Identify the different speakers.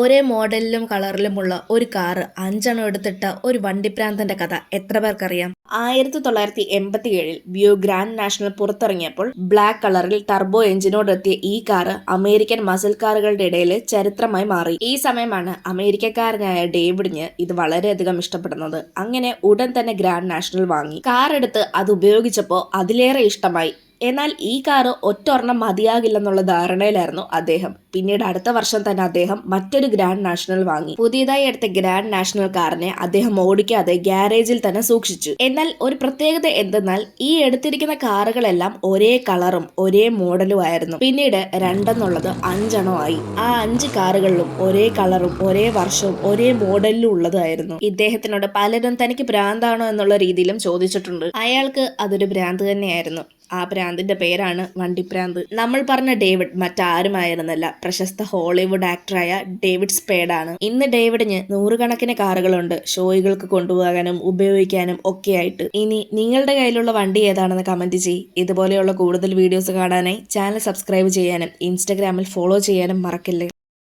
Speaker 1: ഒരേ മോഡലിലും കളറിലുമുള്ള ഒരു കാറ് 5 എടുത്തിട്ട ഒരു വണ്ടിപ്രാന്തന്റെ കഥ എത്ര പേർക്കറിയാം? 1987 വ്യൂ ഗ്രാൻഡ് നാഷണൽ പുറത്തിറങ്ങിയപ്പോൾ ബ്ലാക്ക് കളറിൽ ടർബോ എഞ്ചിനോടെത്തിയ ഈ കാറ് അമേരിക്കൻ മസിൽ കാറുകളുടെ ഇടയിൽ ചരിത്രമായി മാറി. ഈ സമയമാണ് അമേരിക്കക്കാരനായ ഡേവിഡിന് ഇത് വളരെയധികം ഇഷ്ടപ്പെടുന്നത്. അങ്ങനെ ഉടൻ തന്നെ ഗ്രാൻഡ് നാഷണൽ വാങ്ങി. കാർ എടുത്ത് അത് ഉപയോഗിച്ചപ്പോൾ അതിലേറെ ഇഷ്ടമായി. എന്നാൽ ഈ കാറ് ഒറ്റൊരെണ്ണം മതിയാകില്ലെന്നുള്ള ധാരണയിലായിരുന്നു അദ്ദേഹം. പിന്നീട് അടുത്ത വർഷം തന്നെ അദ്ദേഹം മറ്റൊരു ഗ്രാൻഡ് നാഷണൽ വാങ്ങി. പുതിയതായി എടുത്ത ഗ്രാൻഡ് നാഷണൽ കാറിനെ അദ്ദേഹം ഓടിക്കാതെ ഗ്യാരേജിൽ തന്നെ സൂക്ഷിച്ചു. എന്നാൽ ഒരു പ്രത്യേകത എന്തെന്നാൽ ഈ എടുത്തിരിക്കുന്ന കാറുകളെല്ലാം ഒരേ കളറും ഒരേ മോഡലും ആയിരുന്നു. പിന്നീട് 2 എന്നുള്ളത് 5 ആയി. ആ 5 കാറുകളിലും ഒരേ കളറും ഒരേ വർഷവും ഒരേ മോഡലിലും ഉള്ളതായിരുന്നു. ഇദ്ദേഹത്തിനോട് പലരും തനിക്ക് ഭ്രാന്താണോ എന്നുള്ള രീതിയിലും ചോദിച്ചിട്ടുണ്ട്. അയാൾക്ക് അതൊരു ഭ്രാന്ത് തന്നെയായിരുന്നു. ആ ഭ്രാന്തിന്റെ പേരാണ് വണ്ടിപ്രാന്ത്. നമ്മൾ പറഞ്ഞ ഡേവിഡ് മറ്റാരുമായിരുന്നല്ല, പ്രശസ്ത ഹോളിവുഡ് ആക്ടറായ ഡേവിഡ് സ്പേഡാണ്. ഇന്ന് ഡേവിഡിന് 100 കണക്കിന് കാറുകളുണ്ട്, ഷോയ്കൾക്ക് കൊണ്ടുപോകാനും ഉപയോഗിക്കാനും ഒക്കെയായിട്ട്. ഇനി നിങ്ങളുടെ കയ്യിലുള്ള വണ്ടി ഏതാണെന്ന് കമന്റ് ചെയ്യ്. ഇതുപോലെയുള്ള കൂടുതൽ വീഡിയോസ് കാണാനായി ചാനൽ സബ്സ്ക്രൈബ് ചെയ്യാനും ഇൻസ്റ്റഗ്രാമിൽ ഫോളോ ചെയ്യാനും മറക്കല്ലേ.